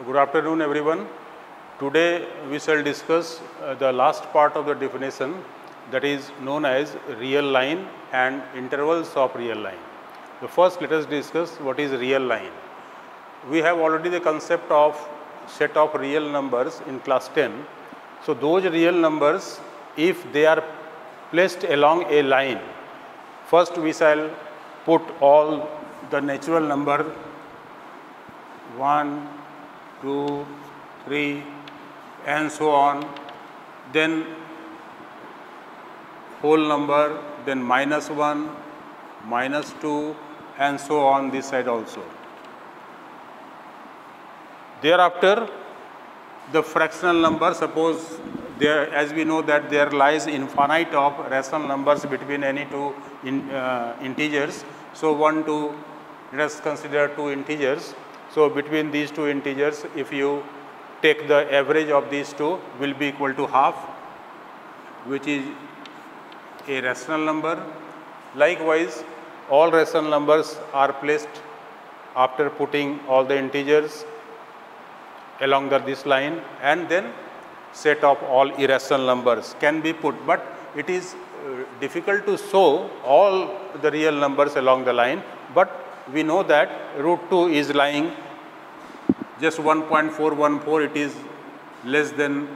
Good afternoon, everyone. Today we shall discuss the last part of the definition, that is known as real line and intervals of real line. So first let us discuss what is real line. We have already the concept of set of real numbers in class 10. So those real numbers, if they are placed along a line, first we shall put all the natural number 1, 2, 3 and so on, then whole number, then -1, -2 and so on this side also. Thereafter, the fractional number, suppose there, as we know that there lies infinite of rational numbers between any two integers. So 1, 2, let us consider two integers. So between these two integers, if you take the average of these two, will be equal to half, which is a rational number. Likewise, all rational numbers are placed after putting all the integers along this line, and then set of all irrational numbers can be put, but it is difficult to show all the real numbers along the line, but we know that root 2 is lying just 1.414, it is less than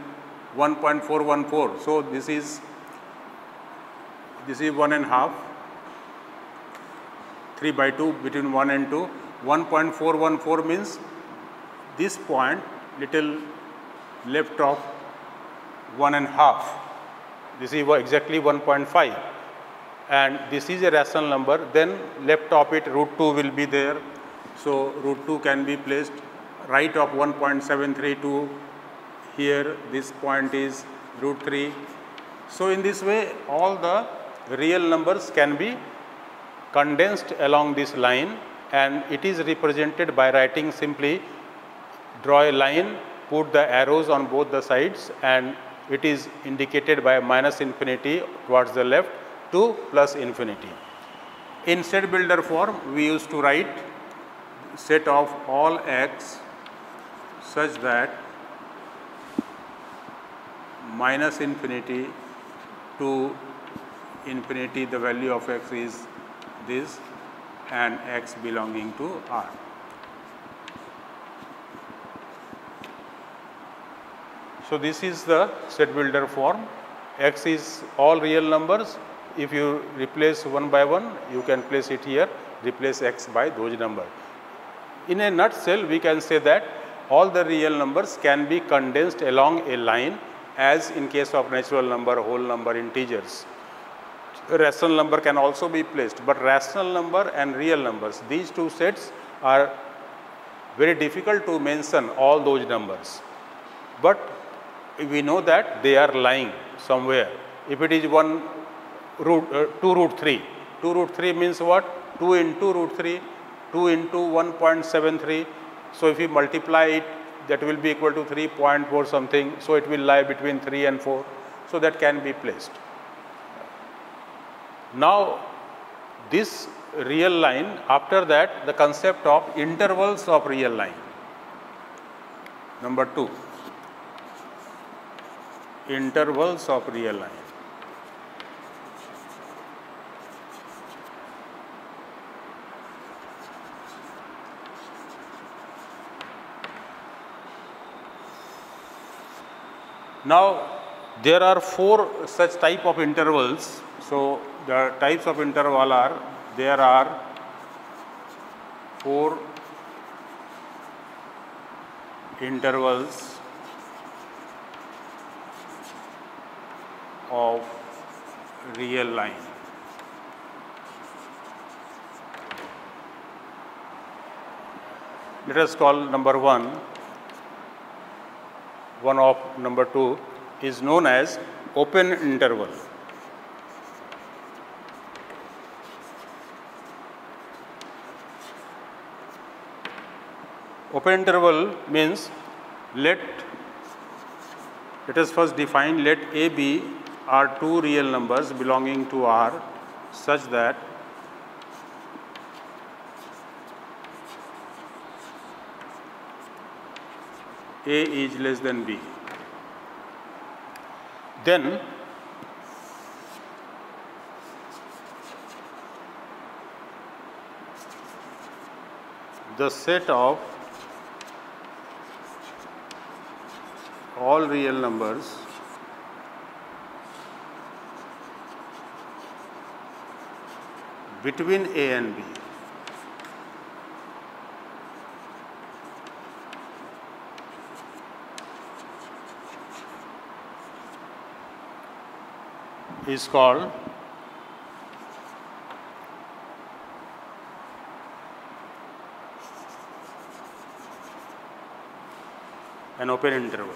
1.414. So this is 1.5, 3/2 between 1 and 2. 1.414 means this point little left of 1.5. This is exactly 1.5, and this is a rational number. Then left of it root 2 will be there. So root 2 can be placed right of 1.732. Here this point is root 3. So in this way, all the real numbers can be condensed along this line, and it is represented by writing simply draw a line, put the arrows on both the sides, and it is indicated by -infinity towards the left to +infinity. In set builder form, we used to write set of all x such that -infinity to infinity the value of x is this, and x belonging to R. So this is the set builder form. X is all real numbers. If you replace one by one, you can place it here, replace x by those numbers. In a nutshell, we can say that all the real numbers can be condensed along a line, as in case of natural number, whole number, integers. Rational number can also be placed, but rational number and real numbers, these two sets are very difficult to mention all those numbers. But we know that they are lying somewhere. If it is 2 root 3, 2 root 3 means what? 2 into root 3, 2 into 1.73. So if you multiply it, that will be equal to 3.4 something. So it will lie between 3 and 4. So that can be placed. Now this real line, after that the concept of intervals of real line. Number 2. Intervals of real line. Now there are 4 such type of intervals. So the types of interval are, there are 4 intervals of real line. Let us call number 1. One of number 2 is known as open interval. Open interval means let us first define, let A, B are two real numbers belonging to R such that A is less than B. Then the set of all real numbers between A and B is called an open interval.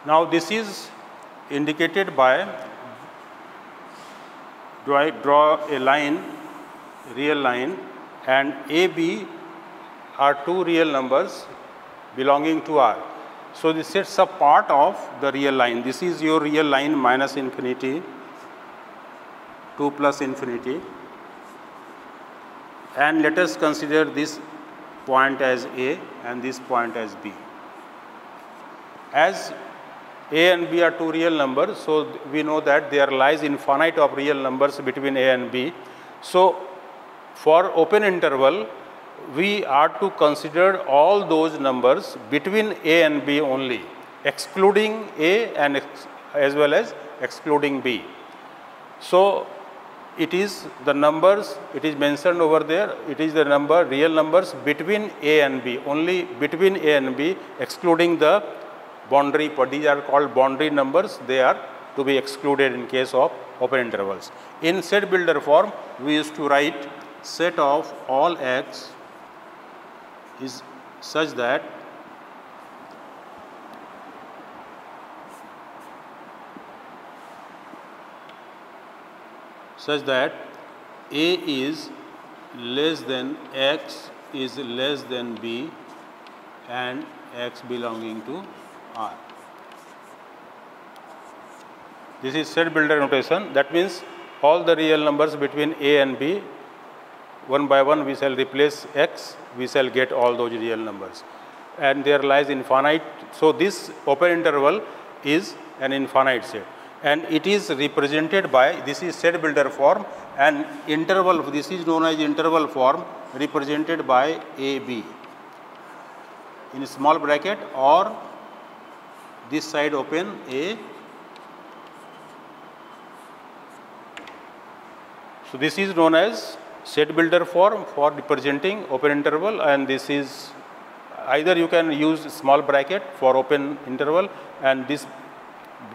Now this is indicated by, draw a line, real line, and A, B are two real numbers belonging to R. So this sets a part of the real line. This is your real line minus infinity, 2 plus infinity, and let us consider this point as A and this point as B. As A and B are two real numbers, so we know that there lies infinite of real numbers between A and B. So for open interval, we are to consider all those numbers between A and B only, excluding A and as well as excluding B. So it is the numbers, it is mentioned over there, it is the number, real numbers between A and B, only between A and B, excluding the boundary, these are called boundary numbers, they are to be excluded in case of open intervals. In set builder form, we used to write set of all x is such that A is less than x is less than B and x belonging to R. This is set builder notation. That means all the real numbers between A and B, one by one we shall replace x, we shall get all those real numbers. And there lies infinite. So this open interval is an infinite set. And it is represented by, this is set builder form, and interval, this is known as interval form, represented by AB in small bracket, or this side open A. So this is known as set builder form for representing open interval, and this is either you can use small bracket for open interval and this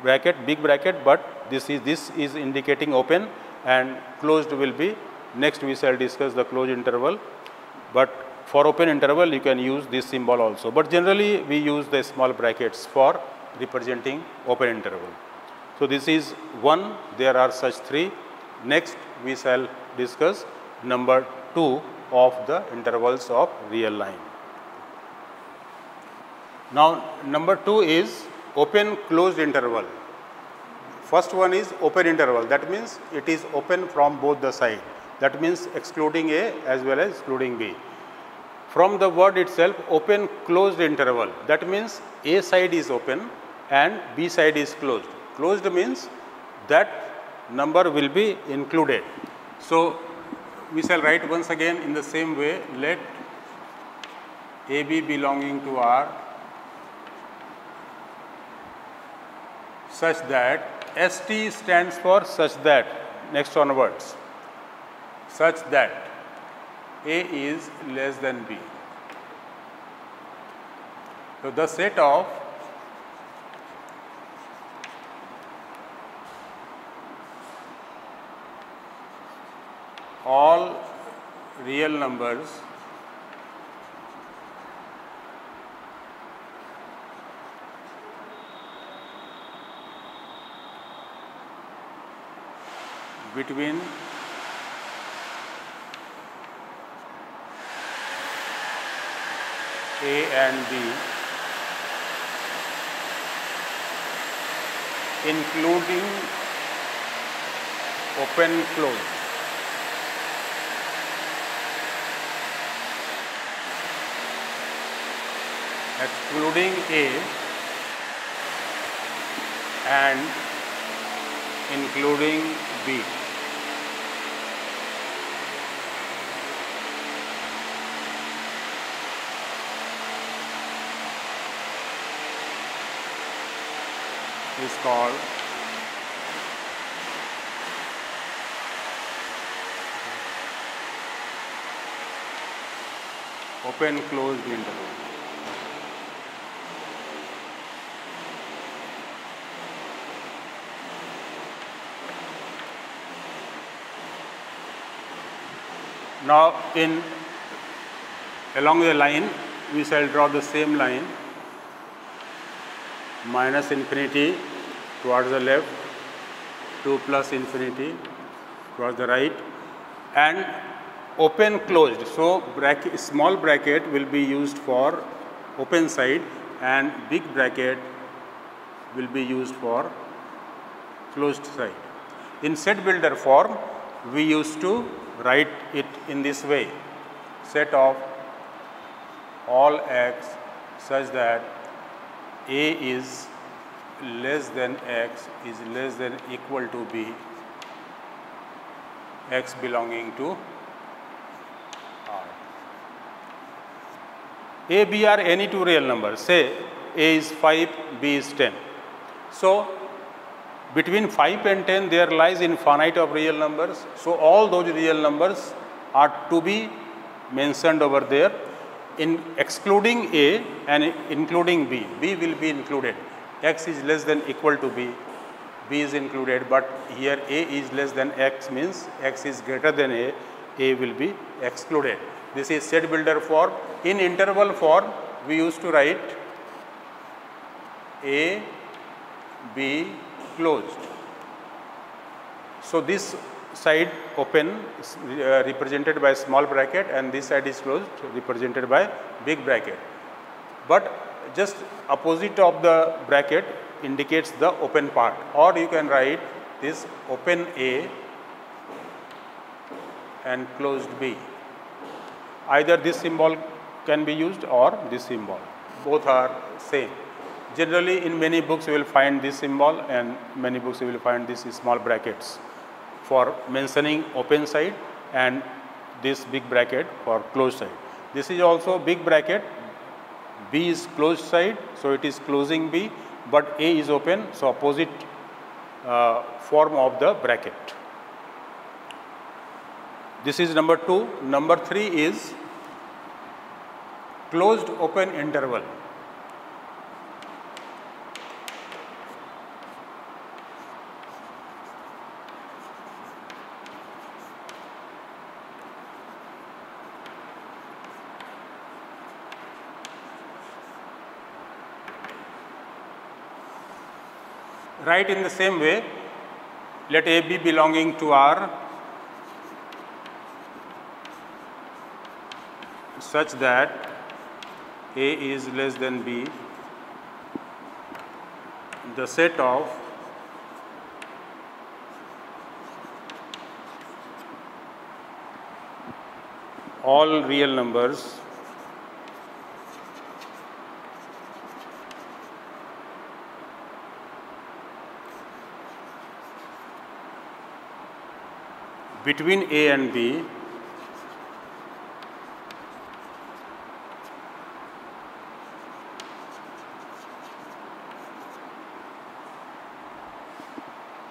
bracket, big bracket, but this is indicating open, and closed will be, next we shall discuss the closed interval, but for open interval you can use this symbol also, but generally we use the small brackets for representing open interval. So this is 1, there are such 3. Next we shall discuss number 2 of the intervals of real line. Now number 2 is open closed interval. First one is open interval, that means it is open from both the side, that means excluding A as well as excluding B. From the word itself, open closed interval, that means A side is open and B side is closed. Closed means that number will be included. So we shall write once again in the same way, let AB belonging to R such that, ST stands for such that, next onwards, such that A is less than B. So the set of all real numbers between A and B including open close. Excluding A and including B. Is called open closed interval. Now, along the line, we shall draw the same line, minus infinity towards the left, to plus infinity towards the right, and open closed. So, small bracket will be used for open side and big bracket will be used for closed side. In set builder form, we used to write it in this way: set of all x such that A is less than x is less than equal to B, x belonging to R. A, B are any two real numbers. Say A is 5, B is 10. So, between 5 and 10 there lies infinite of real numbers. So, all those real numbers are to be mentioned over there. In excluding A and including B, B will be included. X is less than equal to B, B is included, but here A is less than X means X is greater than A will be excluded. This is set builder form. In interval form, we used to write A, B closed. So, this side open represented by small bracket and this side is closed represented by big bracket. But just opposite of the bracket indicates the open part, or you can write this open A and closed B. Either this symbol can be used or this symbol. Both are same. Generally, in many books you will find this symbol and many books you will find these small brackets for mentioning open side and this big bracket for closed side. This is also big bracket, B is closed side, so it is closing B, but A is open, so opposite form of the bracket. This is number 2. Number 3 is closed open interval. Write in the same way, let A be belonging to R such that A is less than B, the set of all real numbers between A and B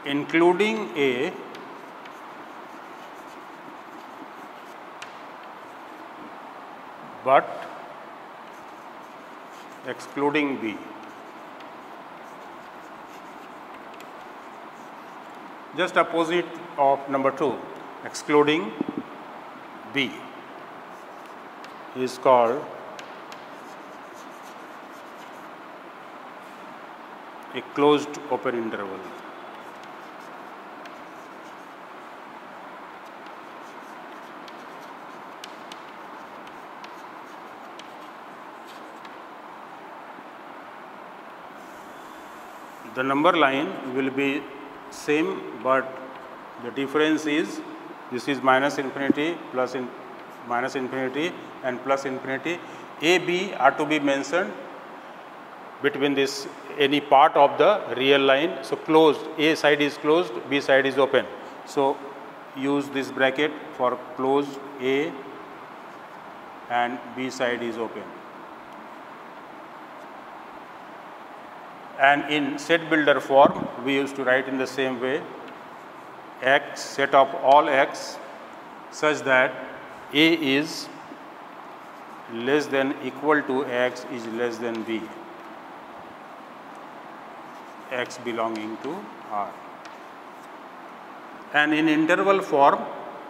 including A but excluding B. Just opposite of number 2, excluding B is called a closed open interval. the number line will be same, but the difference is this is minus infinity, minus infinity and plus infinity. A, B are to be mentioned between this any part of the real line. So closed, A side is closed, B side is open. So use this bracket for closed A and B side is open. And in set builder form, we used to write in the same way, x, set of all x such that A is less than equal to x is less than B, x belonging to R. And in interval form,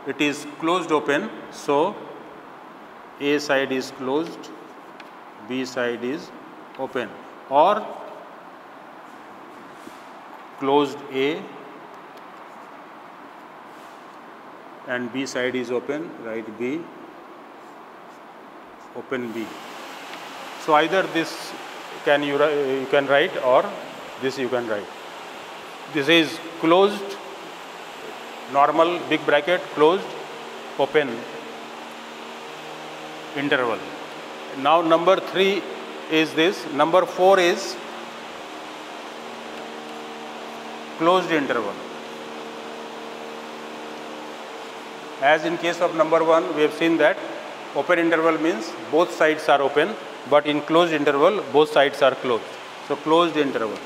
it is closed open, so A side is closed, B side is open, or closed A and B side is open, write B, open B. So either this you can write or this you can write. This is closed, normal big bracket, closed, open, interval. Now number 3 is this, number 4 is closed interval. As in case of number 1, we have seen that open interval means both sides are open, but in closed interval both sides are closed. So closed interval.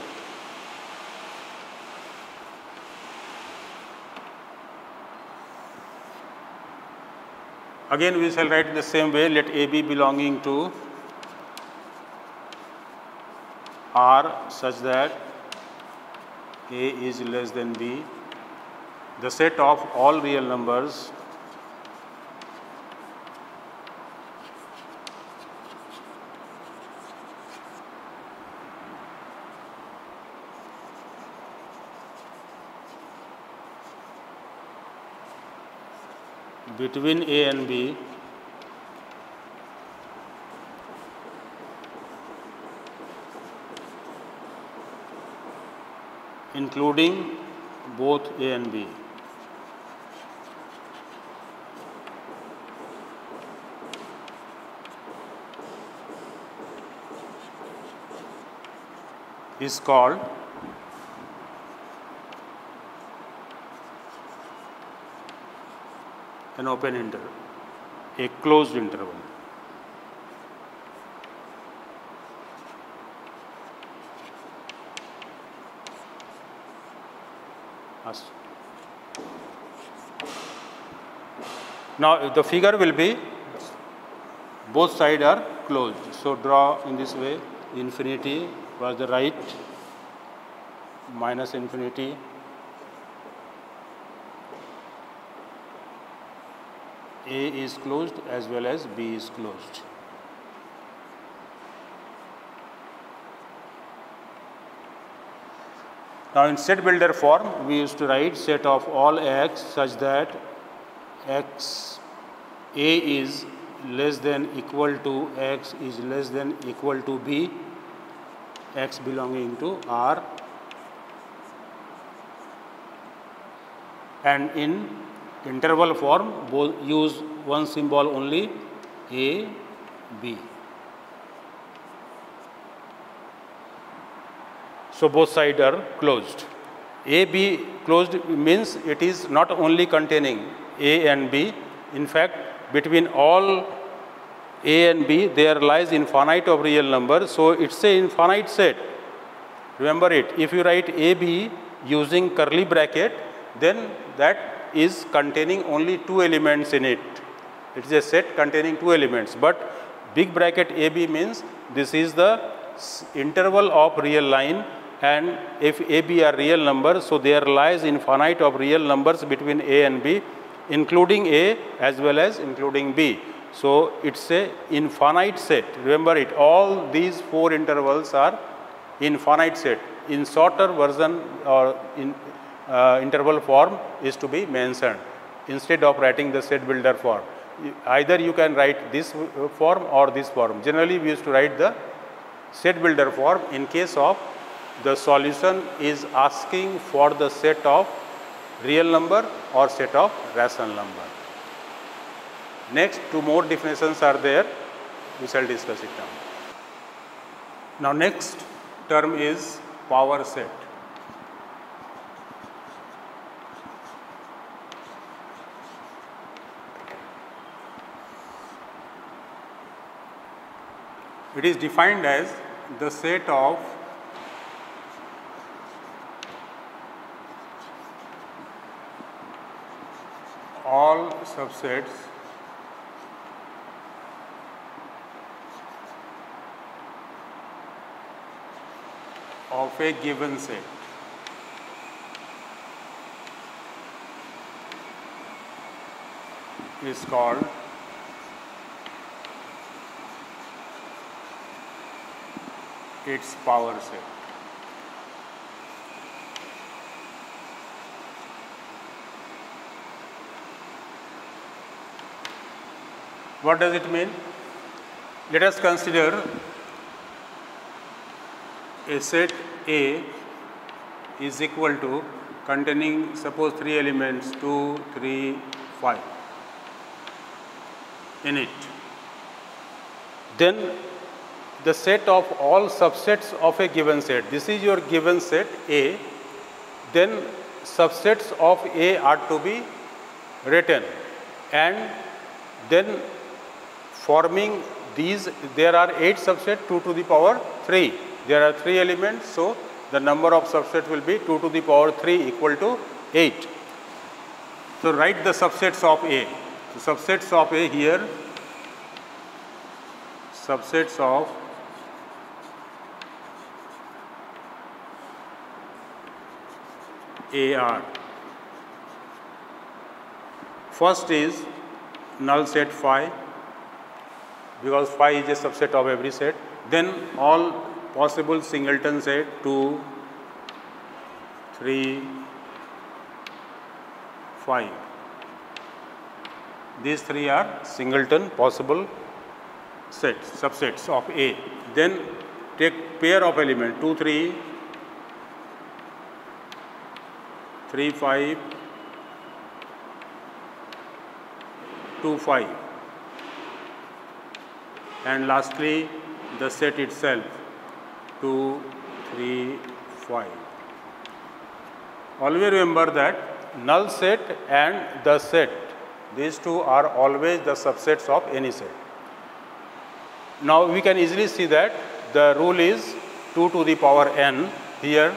Again we shall write in the same way, let A be belonging to R such that A is less than B. The set of all real numbers between A and B including both A and B. Is called an open interval, a closed interval. Now the figure will be both sides are closed. So draw in this way, infinity was the right, minus infinity, A is closed as well as B is closed. Now in set builder form, we used to write set of all x such that x A is less than equal to x is less than equal to B, x belonging to R, and in interval form both use one symbol only, A, B. So both sides are closed. A, B closed means it is not only containing A and B. In fact, between all A and B there lies infinite of real numbers. So it's a infinite set. Remember it. If you write A, B using curly bracket, then that is containing only 2 elements in it. It is a set containing 2 elements. But big bracket AB means this is the interval of real line, and if AB are real numbers, so there lies infinite of real numbers between A and B, including A as well as including B. So it's a infinite set. Remember it, all these 4 intervals are infinite set. In shorter version or in interval form is to be mentioned instead of writing the set builder form. Either you can write this form or this form. Generally we used to write the set builder form in case of the solution is asking for the set of real number or set of rational number. Next, two more definitions are there. We shall discuss it now. Now, next term is power set. It is defined as the set of all subsets of a given set. Is called its power set. What does it mean? Let us consider a set A is equal to containing suppose 3 elements 2, 3, 5 in it. Then the set of all subsets of a given set. This is your given set A. Then subsets of A are to be written, and then forming these, there are 8 subsets, 2 to the power 3. There are 3 elements, so the number of subsets will be 2 to the power 3 equal to 8. So write the subsets of A. So subsets of A here, subsets of A are. First is null set phi, because phi is a subset of every set. Then all possible singleton set 2, 3, 5. These 3 are singleton possible sets, subsets of A. Then take pair of element 2, 3, 3, 5, 2, 5, and lastly the set itself 2, 3, 5. Always remember that null set and the set, these two are always the subsets of any set. Now we can easily see that the rule is 2 to the power n. Here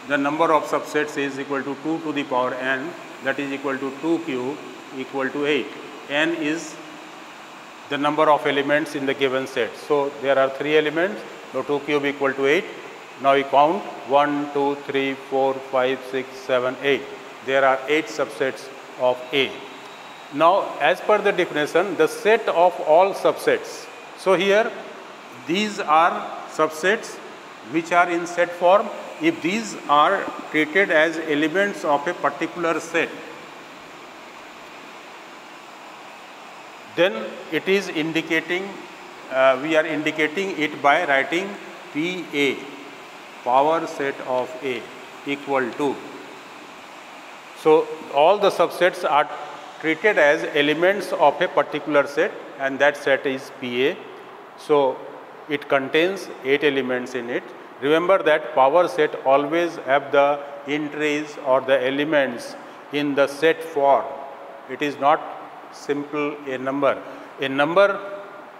the number of subsets is equal to 2 to the power n, that is equal to 2 cube equal to 8. N is the number of elements in the given set. So there are 3 elements, so 2 cube equal to 8. Now we count 1, 2, 3, 4, 5, 6, 7, 8. There are 8 subsets of A. Now as per the definition, the set of all subsets. So here these are subsets which are in set form. If these are treated as elements of a particular set, then it is indicating, we are indicating it by writing PA, power set of A, equal to. So all the subsets are treated as elements of a particular set, and that set is PA. So it contains 8 elements in it. Remember that power set always have the entries or the elements in the set form. It is not simple a number. A number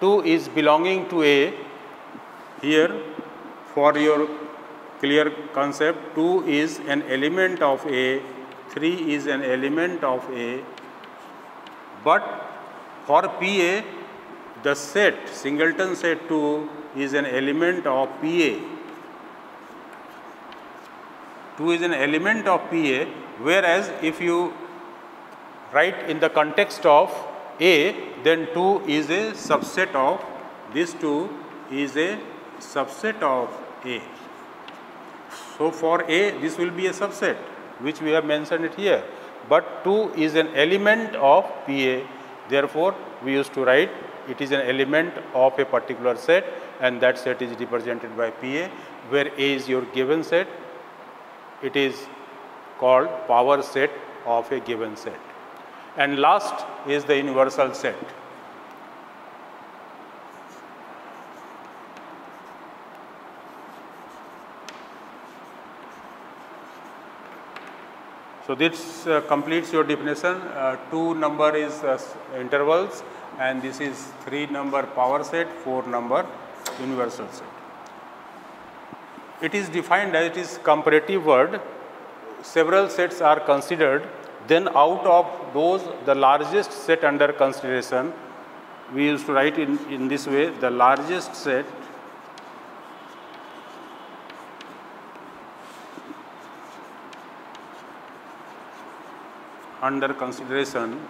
2 is belonging to A. Here, for your clear concept, 2 is an element of A, 3 is an element of A. But for PA, the set, singleton set 2 is an element of PA. 2 is an element of PA, whereas if you write in the context of A, then 2 is a subset of, this 2 is a subset of A. So for A, this will be a subset, which we have mentioned it here. But 2 is an element of PA, therefore we used to write it is an element of a particular set, and that set is represented by PA. where A is your given set, it is called power set of a given set. And last is the universal set. So this completes your definition. 2 number is intervals, and this is 3 number power set, 4 number universal set. It is defined as it is comparative word. Several sets are considered. Then out of those, the largest set under consideration, we used to write in this way: the largest set under consideration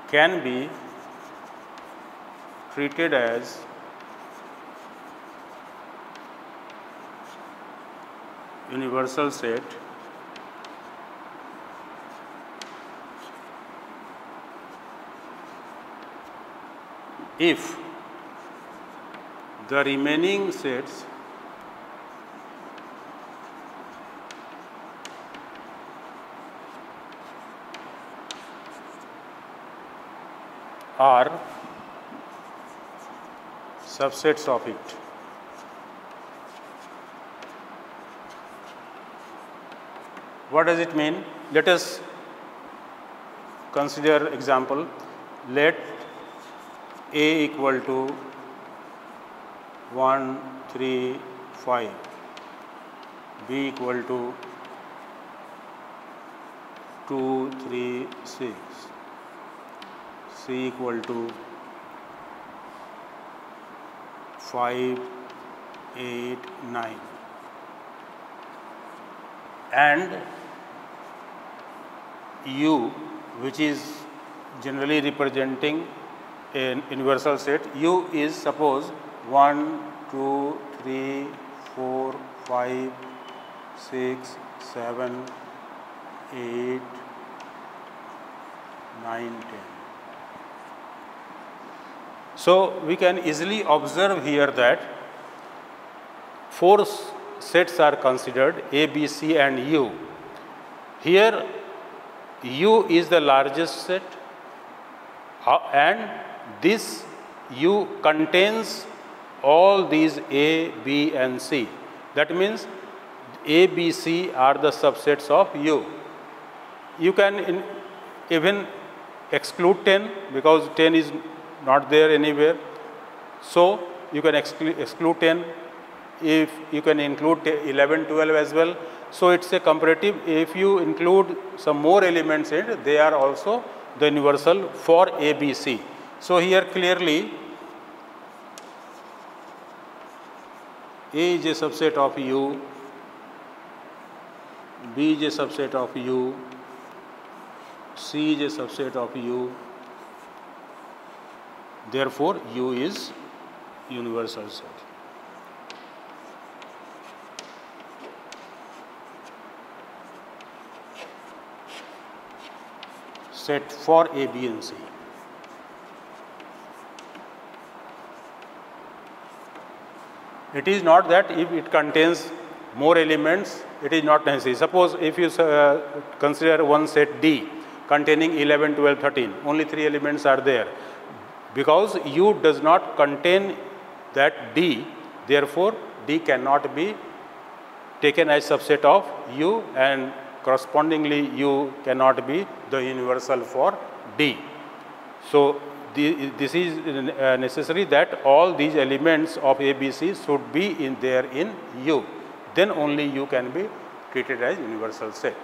can be treated as universal set if the remaining sets are subsets of it. What does it mean? Let us consider example. Let A equal to 1, 3, 5, B equal to 2, 3, 6, C equal to 5, 8, 9, and U, which is generally representing a universal set. U is suppose 1, 2, 3, 4, 5, 6, 7, 8, 9, 10. So we can easily observe here that 4 sets are considered, A, B, C and U. Here U is the largest set, and this U contains all these A, B and C. That means A, B, C are the subsets of U. You can even exclude 10 because 10 is not there anywhere. So you can exclude 10. If you can include 11, 12 as well. So it's a comparative. If you include some more elements in it, they are also the universal for A, B, C. So here clearly A is a subset of U, B is a subset of U, C is a subset of U. Therefore, U is universal set. Set for A, B and C. It is not that if it contains more elements, it is not necessary. Suppose if you consider one set D containing 11, 12, 13, only 3 elements are there. Because U does not contain that D, therefore D cannot be taken as subset of U, and correspondingly U cannot be the universal for D. So this is necessary that all these elements of A, B, C should be there in U. Then only U can be treated as universal set.